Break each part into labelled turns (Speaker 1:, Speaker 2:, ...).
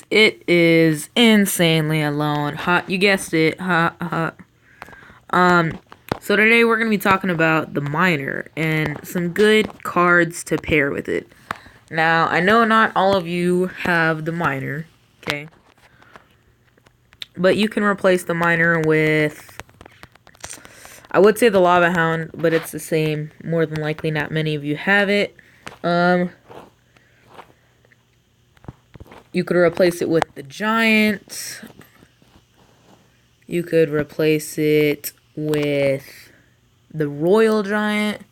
Speaker 1: It is insanely alone. Hot, you guessed it. Hot. So today we're gonna be talking about the miner and some good cards to pair with it. Now, I know not all of you have the miner, okay? But you can replace the miner with, I would say the Lava Hound, but it's the same. More than likely, not many of you have it. You could replace it with the Giant. You could replace it with the Royal Giant.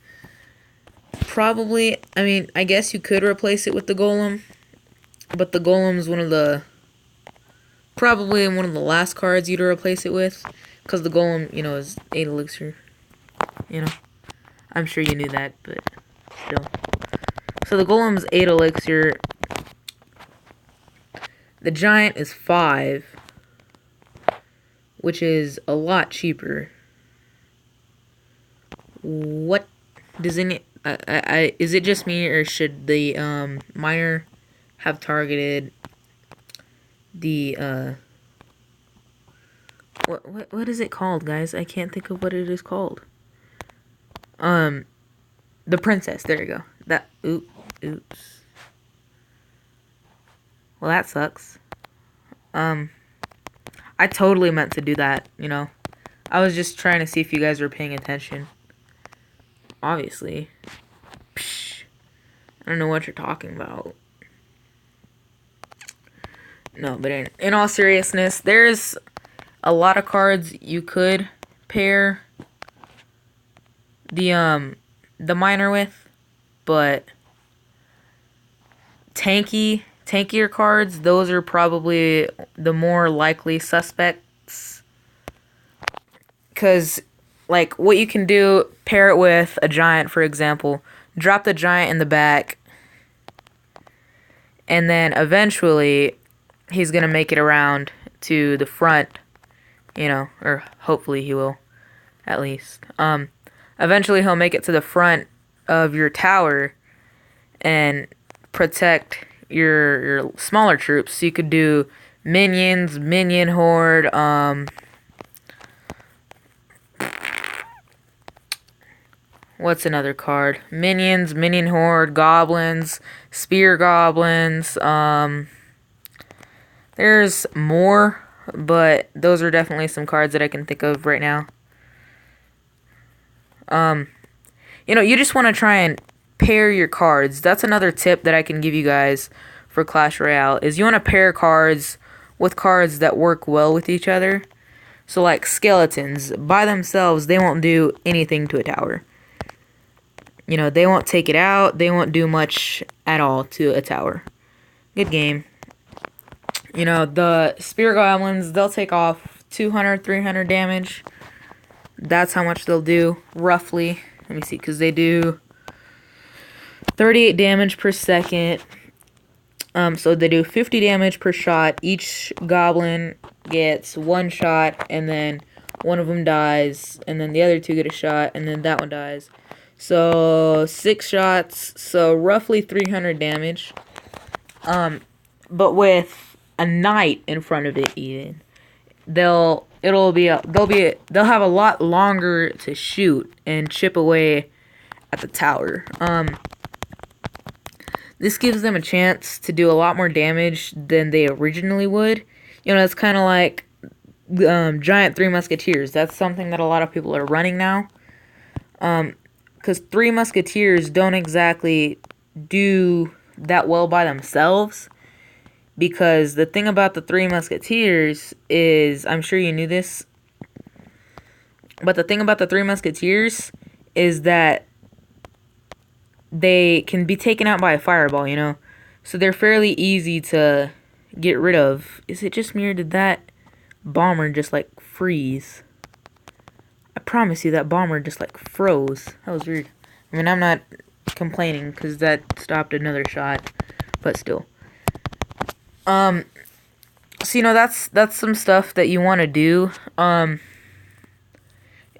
Speaker 1: Probably, I guess you could replace it with the Golem. But the Golem's probably one of the last cards you'd replace it with. Because the Golem, is 8 elixir. I'm sure you knew that, but still. So the Golem's 8 elixir. The Giant is 5, which is a lot cheaper. What does it? Is it just me, or should the miner have targeted the what is it called, guys? I can't think of what it is called. The princess. There you go. Oops. Well, that sucks. I totally meant to do that, I was just trying to see if you guys were paying attention. Obviously. Psh, I don't know what you're talking about. No, but in all seriousness, there's a lot of cards you could pair the miner with, but tankier cards, those are probably the more likely suspects. Because, like, what you can do, pair it with a Giant, for example. Drop the Giant in the back, and then eventually he's going to make it around to the front, or hopefully he will, at least. Eventually he'll make it to the front of your tower and protect your smaller troops. So you could do minions, minion horde, what's another card? Minions, minion horde, goblins, spear goblins, there's more, but those are definitely some cards that I can think of right now. You just want to try and pair your cards. That's another tip that I can give you guys for Clash Royale, is you want to pair cards with cards that work well with each other. So like skeletons, by themselves, they won't do anything to a tower. They won't take it out, they won't do much at all to a tower. Good game. The spear goblins, they'll take off 200, 300 damage. That's how much they'll do, roughly. Let me see, because they do 38 damage per second. So they do 50 damage per shot. Each goblin gets 1 shot, and then one of them dies, and then the other 2 get a shot, and then that one dies. So 6 shots, so roughly 300 damage. But with a knight in front of it, even they'll have a lot longer to shoot and chip away at the tower. This gives them a chance to do a lot more damage than they originally would. It's kind of like Giant Three Musketeers. That's something that a lot of people are running now. Because Three Musketeers don't exactly do that well by themselves. Because the thing about the Three Musketeers is, I'm sure you knew this, but the thing about the Three Musketeers is that they can be taken out by a fireball, So they're fairly easy to get rid of. Is it just me, or did that bomber just, like, freeze? I promise you that bomber just, like, froze. That was weird. I'm not complaining, because that stopped another shot, but still. So, that's some stuff that you want to do.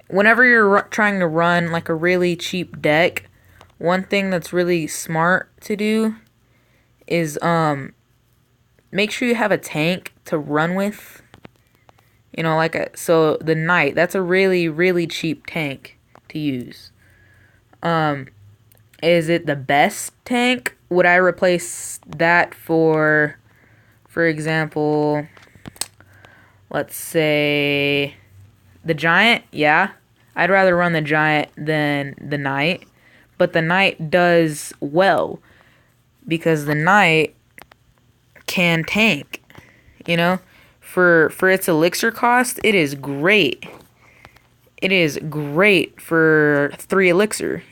Speaker 1: Whenever you're trying to run, like, a really cheap deck, one thing that's really smart to do is, make sure you have a tank to run with. You know, so the Knight, that's a really, really cheap tank to use. Is it the best tank? Would I replace that for example, let's say the Giant? Yeah, I'd rather run the Giant than the Knight, but the Knight does well because the Knight can tank, you know? For its elixir cost, it is great. It is great for 3 elixir.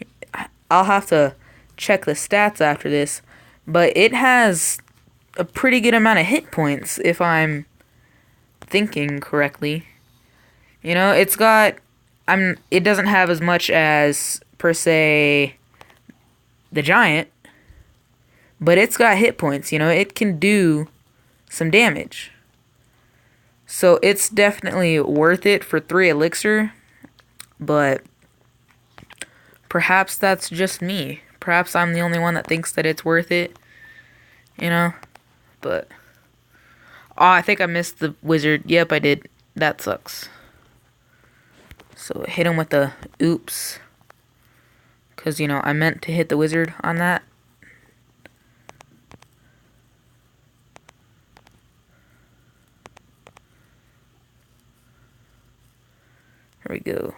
Speaker 1: I'll have to check the stats after this, but it has a pretty good amount of hit points if I'm thinking correctly. You know, it doesn't have as much as per se the Giant, but it's got hit points, you know, it can do some damage. So it's definitely worth it for 3 elixir, but perhaps that's just me. Perhaps I'm the only one that thinks that it's worth it, you know, but oh, I think I missed the wizard. Yep, I did. That sucks. So hit him with the oops, because, you know, I meant to hit the wizard on that. Here we go.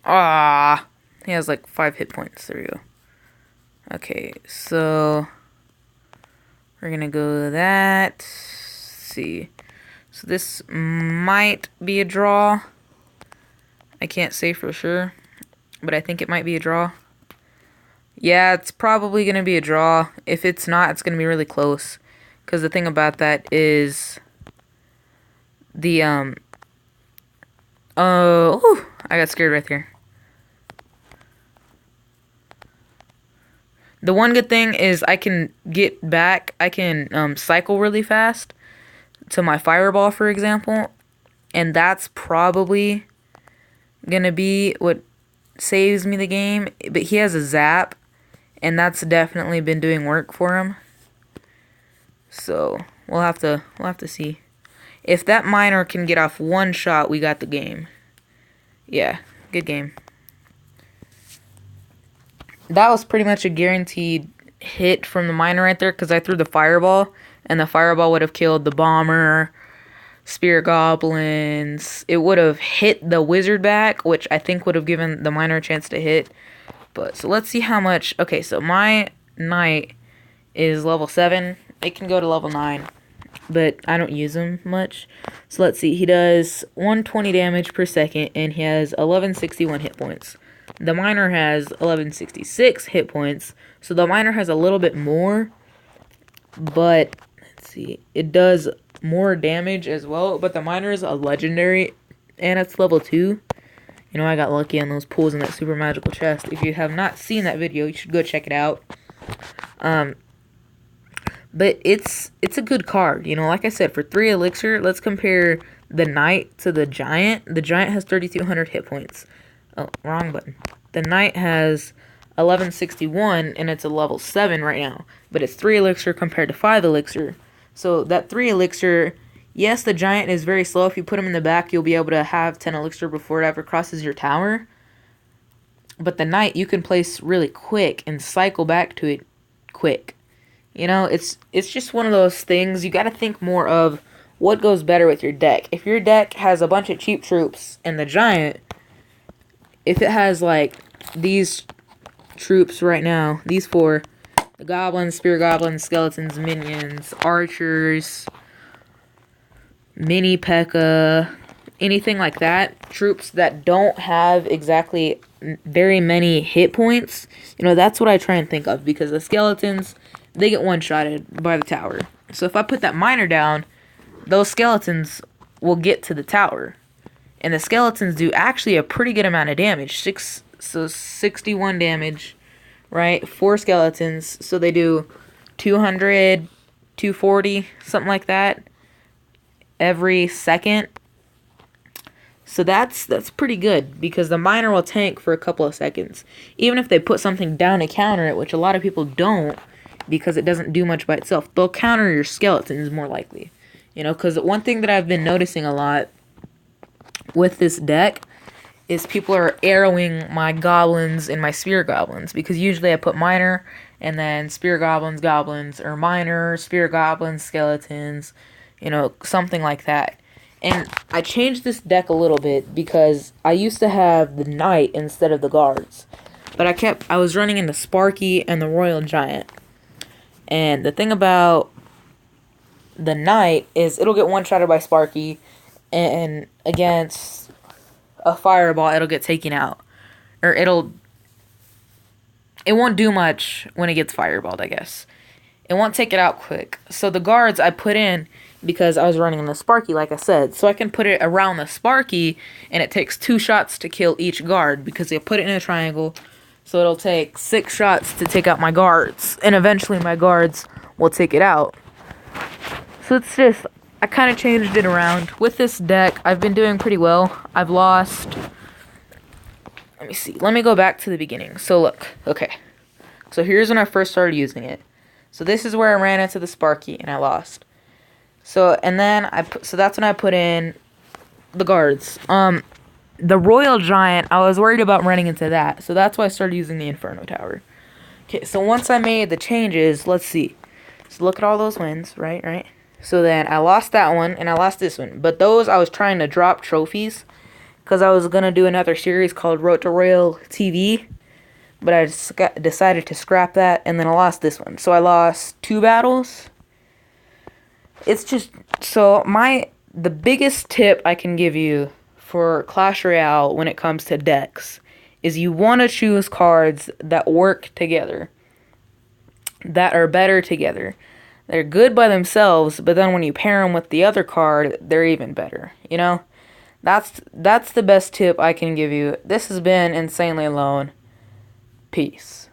Speaker 1: Ah, he has like 5 hit points. There we go. Okay, so we're gonna go that. Let's see. So this might be a draw. I can't say for sure, but I think it might be a draw. Yeah, it's probably gonna be a draw. If it's not, it's gonna be really close. Because the thing about that is the oh, I got scared right there. The one good thing is I can get back. I can cycle really fast to my fireball, for example, and that's probably gonna be what saves me the game. But he has a zap, and that's definitely been doing work for him. So we'll have to see. If that miner can get off one shot, we got the game. Yeah, good game. That was pretty much a guaranteed hit from the miner right there, because I threw the fireball, and the fireball would have killed the bomber, spear goblins. It would have hit the wizard back, which I think would have given the miner a chance to hit. But so let's see how much. Okay, so my Knight is level 7. It can go to level 9, but I don't use him much. So let's see. He does 120 damage per second, and he has 1161 hit points. The miner has 1166 hit points, so the miner has a little bit more, but let's see, it does more damage as well. But the miner is a legendary, and it's level 2. You know, I got lucky on those pulls in that super magical chest. If you have not seen that video, you should go check it out. But it's a good card. You know, like I said, for 3 elixir, let's compare the Knight to the Giant. The Giant has 3,200 hit points. Oh, wrong button. The Knight has 1161, and it's a level 7 right now. But it's 3 elixir compared to 5 elixir. So that 3 elixir, yes, the Giant is very slow. If you put him in the back, you'll be able to have 10 elixir before it ever crosses your tower. But the Knight, you can place really quick and cycle back to it quick. You know, it's just one of those things. You got to think more of what goes better with your deck. If your deck has a bunch of cheap troops and the Giant, if it has like these troops right now, these 4, the goblins, spear goblins, skeletons, minions, archers, mini P.E.K.K.A., anything like that, troops that don't have exactly very many hit points, you know, that's what I try and think of, because the skeletons, they get one-shotted by the tower. So if I put that miner down, those skeletons will get to the tower. And the skeletons do actually a pretty good amount of damage. 61 damage, right? 4 skeletons, so they do 200, 240, something like that, every second. So that's pretty good, because the miner will tank for a couple of seconds. Even if they put something down to counter it, which a lot of people don't, because it doesn't do much by itself. They'll counter your skeletons more likely. You know, because one thing that I've been noticing a lot with this deck is people are arrowing my goblins and my spear goblins, because usually I put miner and then spear goblins, goblins, or miner, spear goblins, skeletons, you know, something like that. And I changed this deck a little bit because I used to have the knight instead of the guards. But I was running into Sparky and the Royal Giant. And the thing about the knight is it'll get one-shotted by Sparky, and against a fireball it'll get taken out. Or it won't do much when it gets fireballed, I guess. It won't take it out quick. So the guards I put in because I was running in the Sparky, like I said. So I can put it around the Sparky, and it takes 2 shots to kill each guard because they put it in a triangle. So it'll take 6 shots to take out my guards, and eventually my guards will take it out. So it's just, I kind of changed it around. With this deck, I've been doing pretty well. I've lost, let me see, let me go back to the beginning. So look, okay. So here's when I first started using it. So this is where I ran into the Sparky and I lost. So, and then so that's when I put in the guards. The Royal Giant, I was worried about running into that. So that's why I started using the Inferno Tower. Okay, so once I made the changes, let's see. So look at all those wins, right? So then I lost that one and I lost this one. But those, I was trying to drop trophies because I was going to do another series called Road to Royal TV. But I decided to scrap that, and then I lost this one. So I lost 2 battles. It's just, so the biggest tip I can give you for Clash Royale when it comes to decks is you want to choose cards that work together, that are better together. They're good by themselves, but then when you pair them with the other card, they're even better, you know? That's the best tip I can give you. This has been Insanely Alone. Peace.